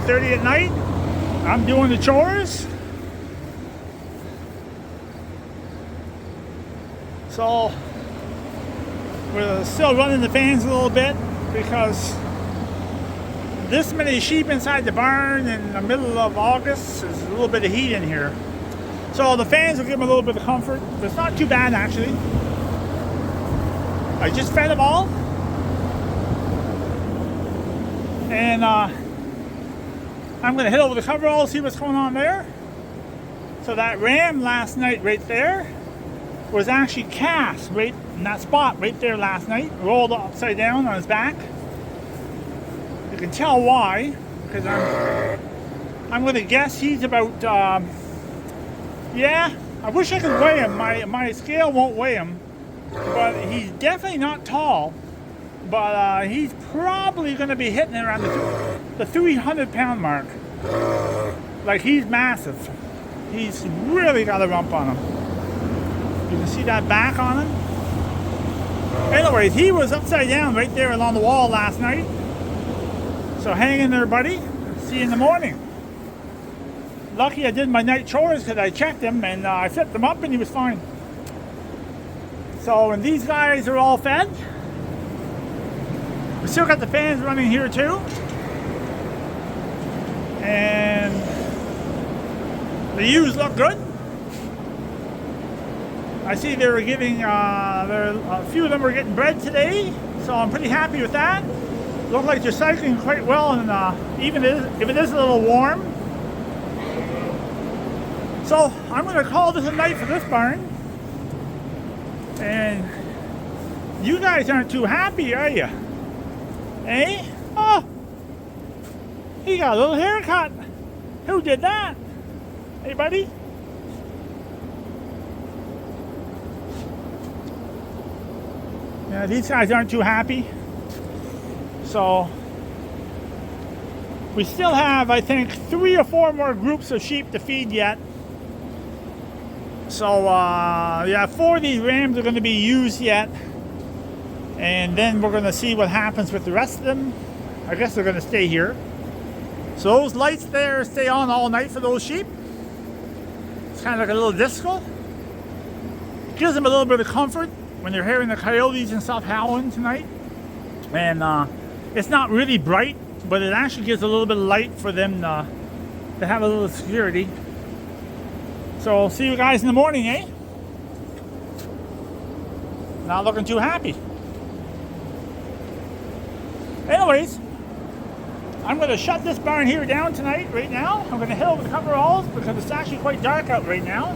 8:30 at night. I'm doing the chores. So we're still running the fans a little bit because this many sheep inside the barn in the middle of August is a little bit of heat in here. So the fans will give them a little bit of comfort, but it's not too bad actually. I just fed them all. And I'm going to head over the coveralls, see what's going on there. So that ram last night right there was actually cast right in that spot right there last night, rolled upside down on his back. You can tell why, because I'm going to guess he's about, yeah, I wish I could weigh him. My scale won't weigh him, but he's definitely not tall. But he's probably going to be hitting around the 300-pound mark. Like, he's massive. He's really got a rump on him. You can see that back on him. Anyways, he was upside down right there along the wall last night. So hang in there, buddy. See you in the morning. Lucky I did my night chores because I checked him and I flipped him up and he was fine. So, and these guys are all fed. We still got the fans running here too. And the ewes look good. I see they were getting, a few of them were getting bred today, so I'm pretty happy with that. Look like they're cycling quite well, and even if it is a little warm. So I'm going to call this a night for this barn. And you guys aren't too happy, are you? Eh? Oh! He got a little haircut. Who did that? Hey, buddy? Yeah, these guys aren't too happy. So, we still have, I think, 3 or 4 more groups of sheep to feed yet. So, yeah, 4 of these rams are going to be used yet. And then we're going to see what happens with the rest of them. I guess they're going to stay here. So those lights there stay on all night for those sheep. It's kind of like a little disco. Gives them a little bit of comfort when they're hearing the coyotes and stuff howling tonight. And it's not really bright, but it actually gives a little bit of light for them to have a little security. So see you guys in the morning, eh? Not looking too happy. Anyways, I'm going to shut this barn here down tonight, right now. I'm going to head over the coveralls because it's actually quite dark out right now.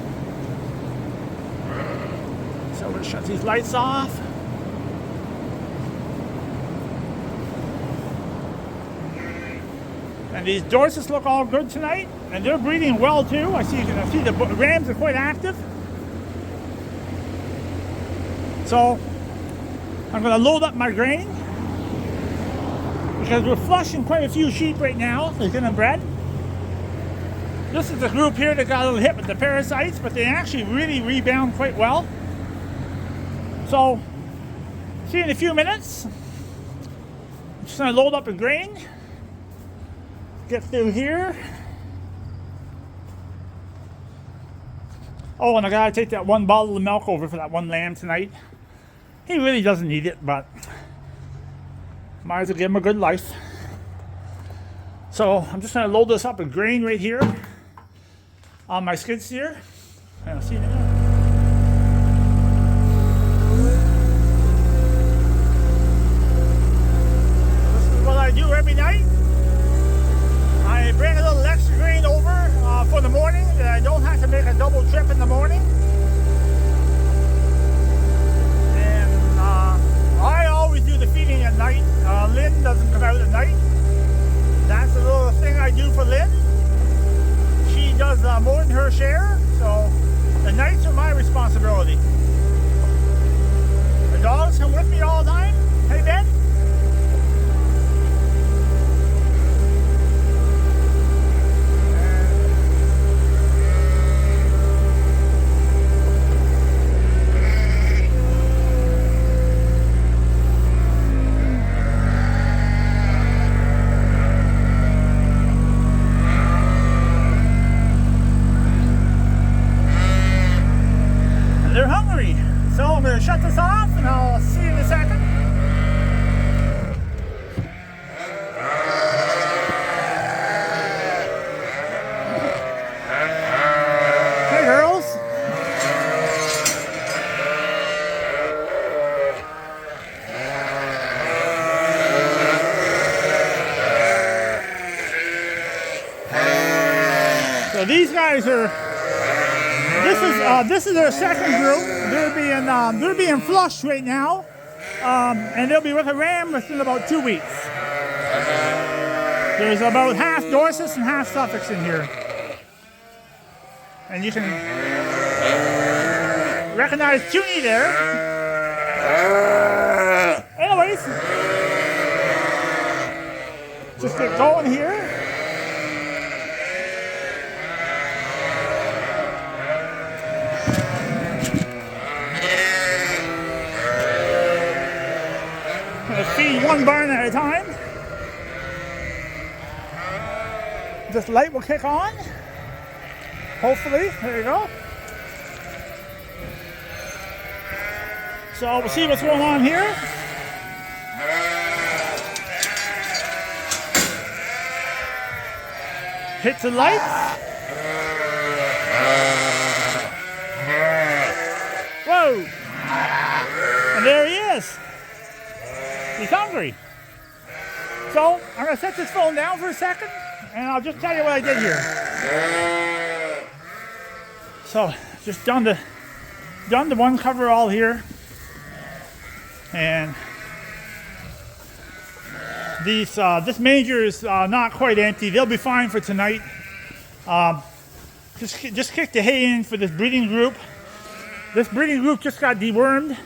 So we'll shut these lights off. And these Dorsets look all good tonight, and they're breeding well too. I see the rams are quite active. So I'm going to load up my grain because we're flushing quite a few sheep right now. They're getting bred. This is the group here that got a little hit with the parasites, but they actually really rebound quite well. So see you in a few minutes. I'm just going to load up the grain. Get through here. Oh, and I gotta take that 1 bottle of milk over for that 1 lamb tonight. He really doesn't need it, but might as well give him a good life. So I'm just gonna load this up with grain right here on my skid steer. And I'll see you in a minute. This is what I do every night. I bring a little extra grain over for the morning that I don't have to make a double trip in the morning. And I always do the feeding at night. Lynn doesn't come out at night. That's a little thing I do for Lynn. She does more than her share, so the nights are hungry. So I'm going to shut this off and I'll see you in a second. Hey girls. So these guys are, this is their second group. They're being flushed right now, and they'll be with a ram within about 2 weeks. There's about half Dorsets and half Suffolks in here, and you can recognize Junie there. Anyways, just get going here. Feed one barn at a time. This light will kick on. Hopefully, there you go. So we'll see what's going on here. Hit the lights. Whoa! And there he is. He's hungry. So I'm going to set this phone down for a second and I'll just tell you what I did here. So just done the one coverall here, and this manger is not quite empty. They'll be fine for tonight. Just kick the hay in for this breeding group. This breeding group just got dewormed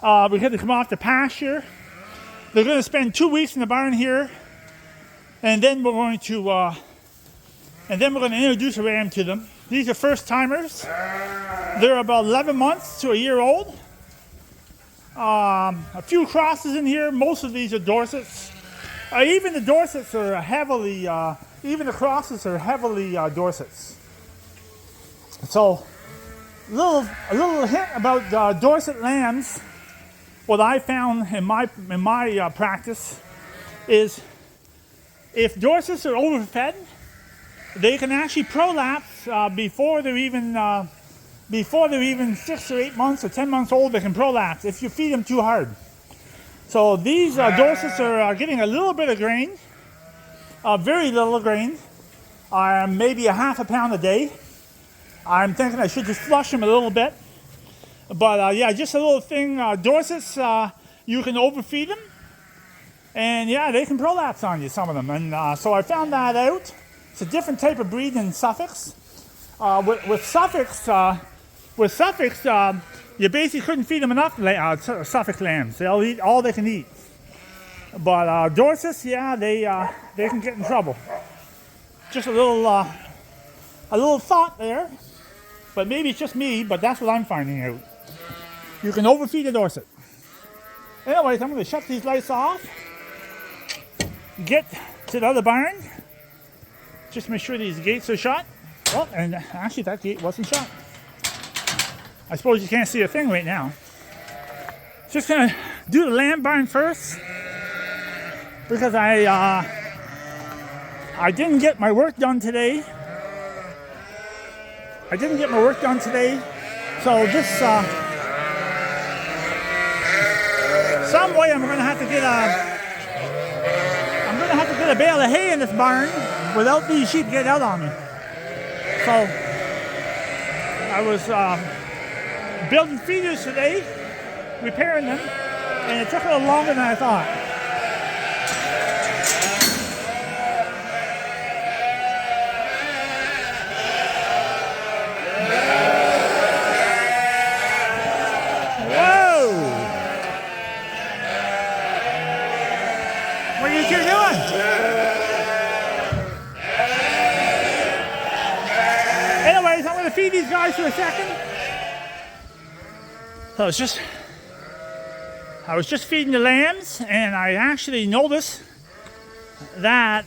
because they come off the pasture. They're going to spend 2 weeks in the barn here, and then we're going to introduce a ram to them. These are first timers. They're about 11 months to a year old. A few crosses in here. Most of these are Dorsets. Even the Dorsets are heavily. Even the crosses are heavily Dorsets. So, a little hint about Dorset lambs. What I found in my practice is if Dorsets are overfed, they can actually prolapse before they're even 6 or 8 months or 10 months old. They can prolapse if you feed them too hard. So these Dorsets are getting a little bit of grain, very little grain, maybe a half a pound a day. I'm thinking I should just flush them a little bit. But yeah, just a little thing. Dorsets, you can overfeed them, and yeah, they can prolapse on you, some of them. And so I found that out. It's a different type of breed than Suffolks. With Suffolks, you basically couldn't feed them enough Suffolk lambs. They'll eat all they can eat. But Dorsets, yeah, they can get in trouble. Just a little thought there. But maybe it's just me, but that's what I'm finding out. You can overfeed a Dorset. Anyways, I'm going to shut these lights off. Get to the other barn. Just make sure these gates are shut. Oh, and actually that gate wasn't shut. I suppose you can't see a thing right now. Just going to do the lamb barn first, because I didn't get my work done today. So this, some way I'm going to have to get a bale of hay in this barn without these sheep getting out on me. So I was building feeders today, repairing them, and it took a little longer than I thought. What are you two doing? Anyways, I'm going to feed these guys for a second. So I was just feeding the lambs, and I actually noticed that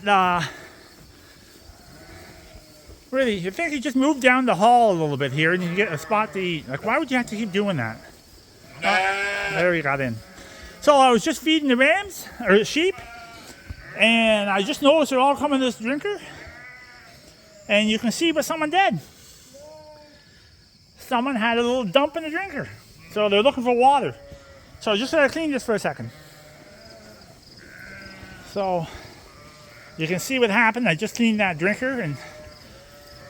Really, you think you just move down the hall a little bit here and you get a spot to eat. Like, why would you have to keep doing that? Oh, there he got in. So I was just feeding the rams, or the sheep, and I just noticed they're all coming to this drinker. And you can see but someone dead. Someone had a little dump in the drinker. So they're looking for water. So I just gotta clean this for a second. So you can see what happened. I just cleaned that drinker and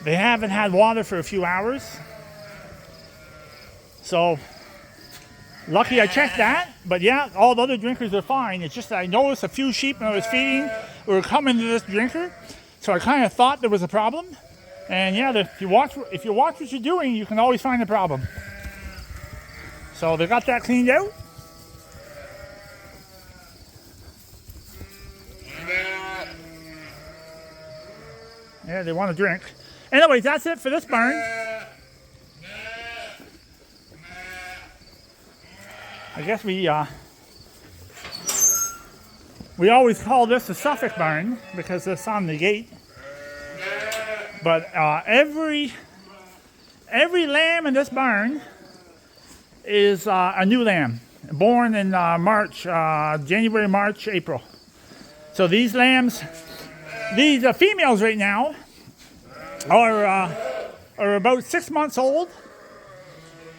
they haven't had water for a few hours. So lucky I checked that, but yeah, all the other drinkers are fine. It's just that I noticed a few sheep when I was feeding were coming to this drinker, so I kind of thought there was a problem. And yeah, if you watch what you're doing, you can always find the problem. So they got that cleaned out. Yeah, they want to drink. Anyways, that's it for this barn. I guess we always call this a Suffolk barn because it's on the gate. But every lamb in this barn is a new lamb, born in January, March, April. So these lambs, these females right now are about 6 months old.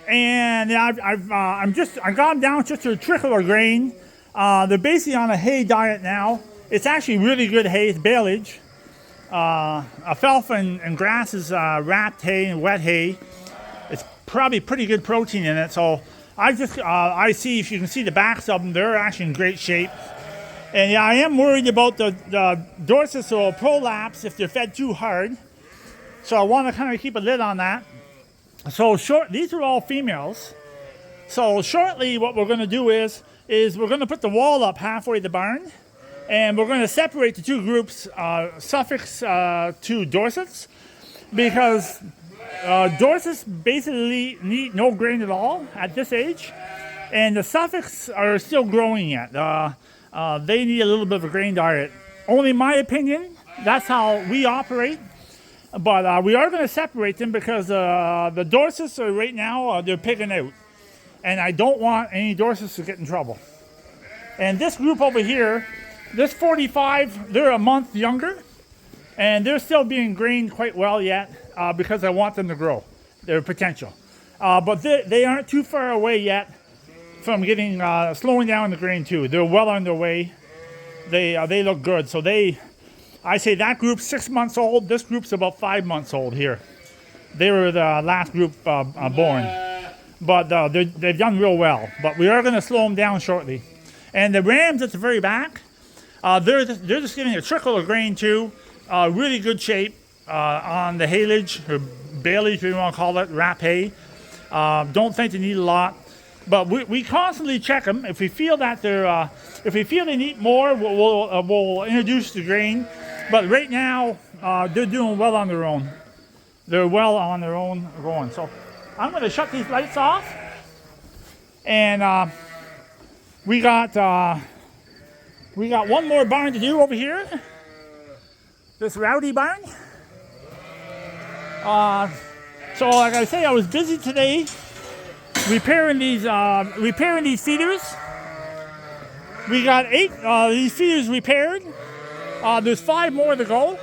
And I've got them down just to a trickle of grain. They're basically on a hay diet now. It's actually really good hay. It's baleage. Alfalfa and grass is wrapped hay and wet hay. It's probably pretty good protein in it. So I see, if you can see the backs of them, they're actually in great shape. And yeah, I am worried about the Dorsets will prolapse if they're fed too hard. So I want to kind of keep a lid on that. So these are all females. So shortly what we're going to do is we're going to put the wall up halfway the barn. And we're going to separate the two groups, Suffolks to Dorsets. Because Dorsets basically need no grain at all at this age. And the Suffolks are still growing yet. They need a little bit of a grain diet. Only my opinion, that's how we operate. But we are going to separate them because the Dorsets are right now, they're pigging out. And I don't want any Dorsets to get in trouble. And this group over here, this 45, they're a month younger. And they're still being grained quite well yet because I want them to grow their potential. But they aren't too far away yet from getting slowing down the grain too. They're well on their way. They look good. So I say that group's 6 months old. This group's about 5 months old here. They were the last group born. But they've done real well. But we are going to slow them down shortly. And the rams at the very back, they're just getting a trickle of grain too. Really good shape on the haylage, or baleage, if you want to call it, wrap hay. Don't think they need a lot. But we constantly check them. If we feel that if we feel they need more, we'll introduce the grain. But right now, they're doing well on their own. They're well on their own going. So I'm going to shut these lights off. And we got one more barn to do over here. This rowdy barn. So like I say, I was busy today repairing these feeders. We got 8 these feeders repaired. There's 5 more to go.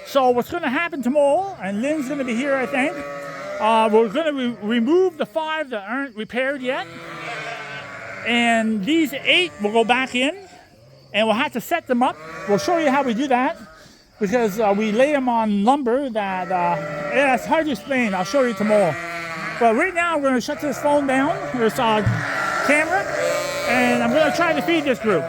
So what's going to happen tomorrow, and Lynn's going to be here, I think. We're going to remove the 5 that aren't repaired yet, and these 8 will go back in, and we'll have to set them up. We'll show you how we do that, because we lay them on lumber that yeah, it's hard to explain. I'll show you tomorrow. But right now, I'm going to shut this phone down, this camera, and I'm going to try to feed this group.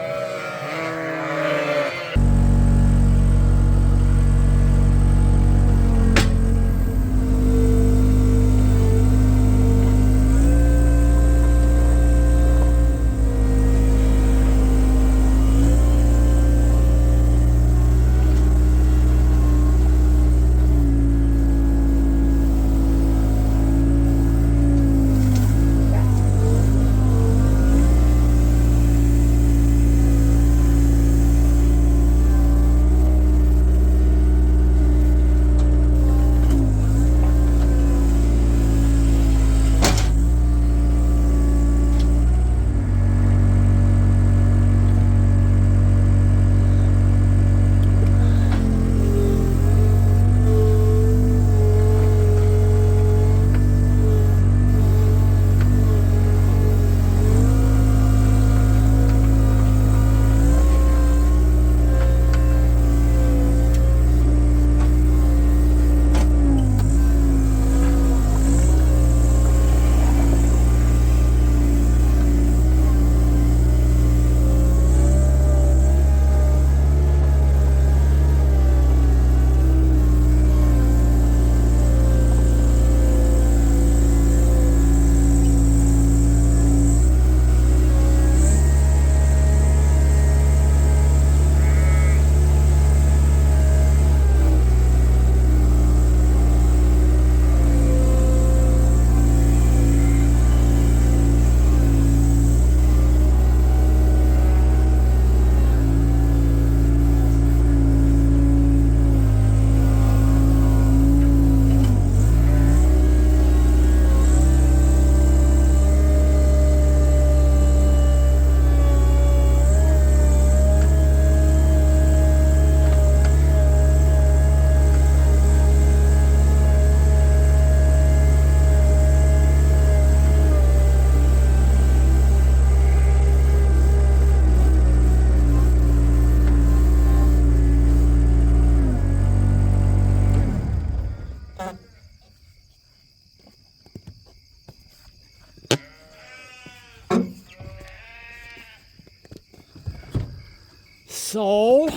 So,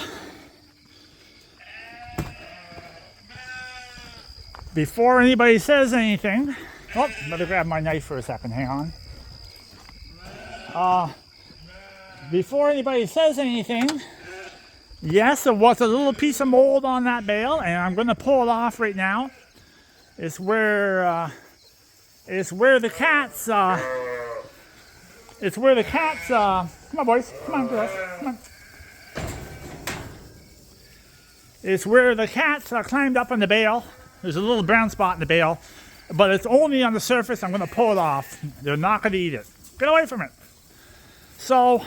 before anybody says anything, oh, better grab my knife for a second, hang on. Before anybody says anything, yes, there was a little piece of mold on that bale, and I'm going to pull it off right now. It's where the cats, come on boys, come on girls, come on. It's where the cats climbed up on the bale. There's a little brown spot in the bale, but it's only on the surface. I'm going to pull it off. They're not going to eat it. Get away from it. So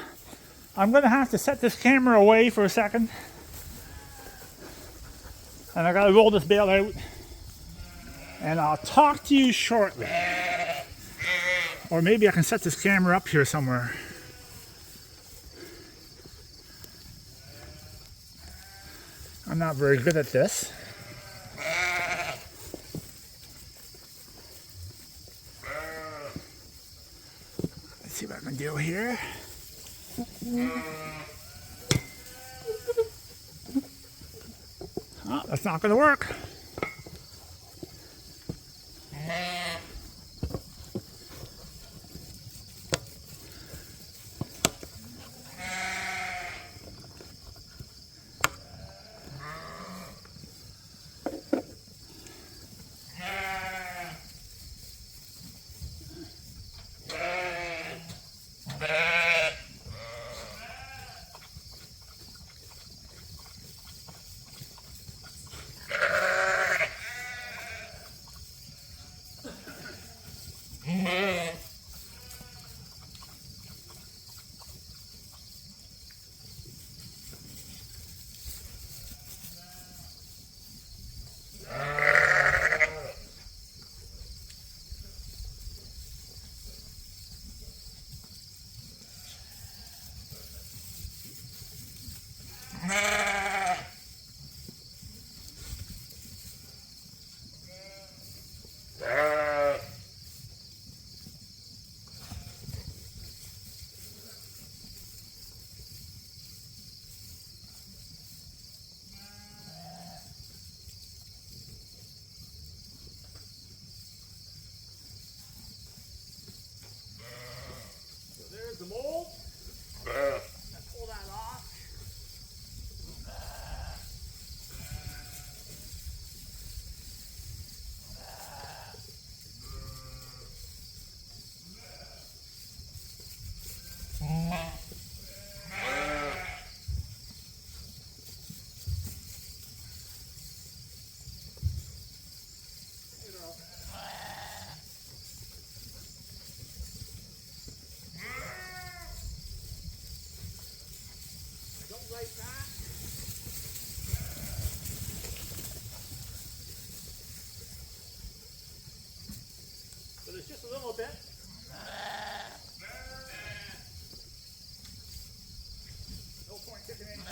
I'm going to have to set this camera away for a second. And I got to roll this bale out. And I'll talk to you shortly. Or maybe I can set this camera up here somewhere. I'm not very good at this. Let's see what I can do here. Oh, that's not going to work. The mold. Pull that off. Like that. So there's just a little bit. No point tipping anything.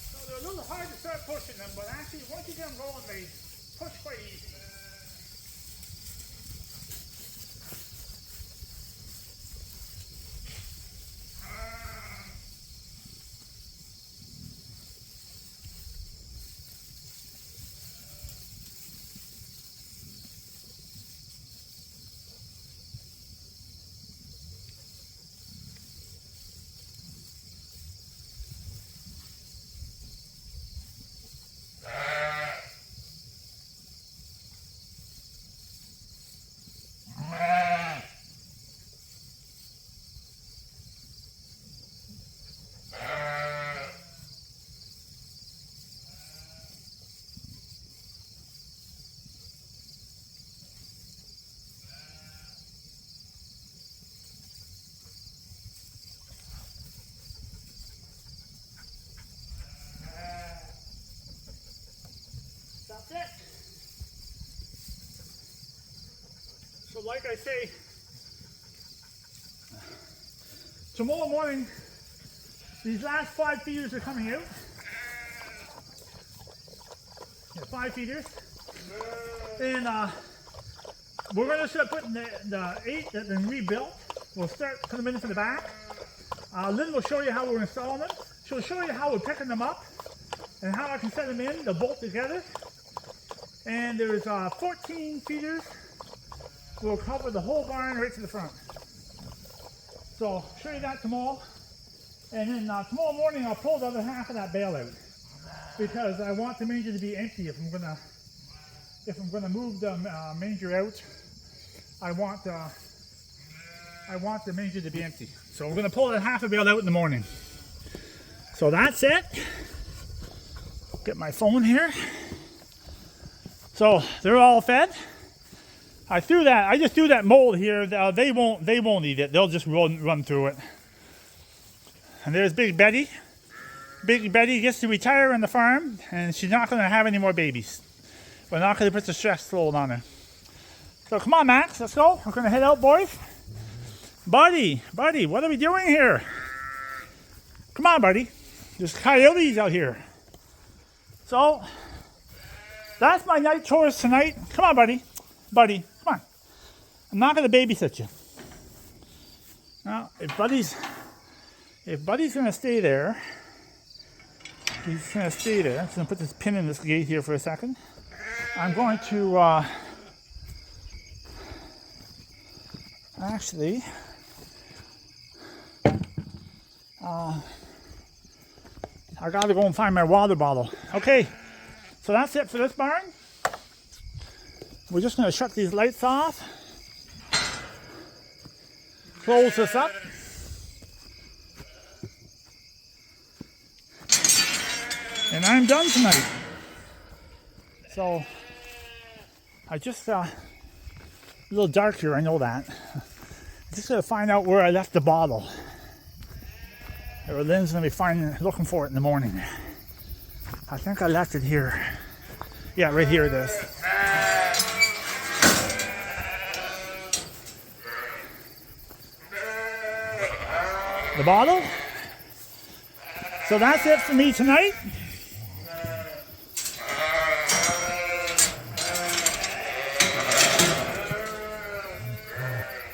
So they're a little hard to start pushing them, but actually once you get them going, they push quite easy. That's it. So like I say, tomorrow morning, these last 5 feeders are coming out. Yeah, 5 feeders. And we're going to start putting the 8 that have been rebuilt. We'll start putting them into the back. Lynn will show you how we're installing them. She'll show you how we're picking them up and how I can set them in. They'll bolt together. And there's 14 feeders. We'll cover the whole barn right to the front. So I'll show you that tomorrow. And then tomorrow morning I'll pull the other half of that bale out, because I want the manger to be empty. If I'm gonna move the manger out, I want the manger to be empty. So we're gonna pull that half a bale out in the morning. So that's it. Get my phone here. So they're all fed. I just threw that mold here. They won't eat it. They'll just run through it. And there's Big Betty. Big Betty gets to retire on the farm, and she's not going to have any more babies. We're not going to put the stress load on her. So come on, Max, let's go. We're going to head out, boys. Buddy, what are we doing here? Come on, buddy. There's coyotes out here. So that's my night chores tonight. Come on, buddy. Buddy, come on. I'm not going to babysit you. Now, if Buddy's going to stay there, he's going to stay there. I'm just going to put this pin in this gate here for a second. I'm going to actually I got to go and find my water bottle. Okay, so that's it for this barn. We're just going to shut these lights off, close this up, and I'm done tonight. So I just a little dark here, I know that. I'm just gonna find out where I left the bottle. Or Lynn's gonna be looking for it in the morning. I think I left it here. Yeah, right here it is. The bottle. So that's it for me tonight.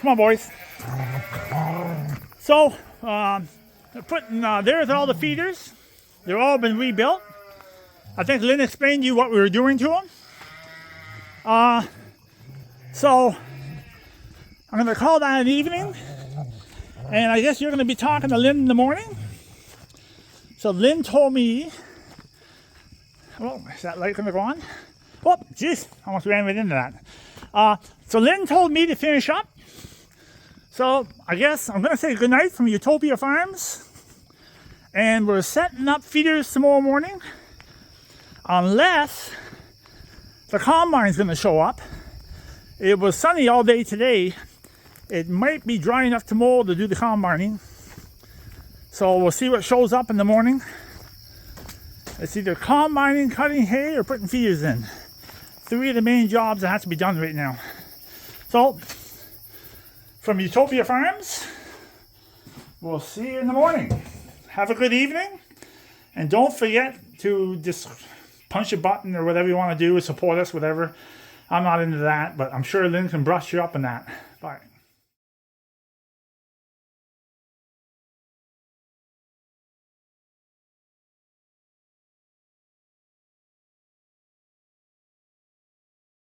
Come on, boys. So, there's all the feeders. They've all been rebuilt. I think Lynn explained to you what we were doing to them. So, I'm going to call that an evening. And I guess you're going to be talking to Lynn in the morning. So Lynn told me, oh, is that light going to go on? Oh, jeez, almost ran right into that. So Lynn told me to finish up. So I guess I'm going to say goodnight from Ewetopia Farms. And we're setting up feeders tomorrow morning. Unless the combine's going to show up. It was sunny all day today. It might be dry enough tomorrow to do the combining. So we'll see what shows up in the morning. It's either combining, cutting hay, or putting feeders in. 3 of the main jobs that have to be done right now. So, from Ewetopia Farms, we'll see you in the morning. Have a good evening. And don't forget to just punch a button or whatever you want to do, support us, whatever. I'm not into that, but I'm sure Lynn can brush you up on that. Bye.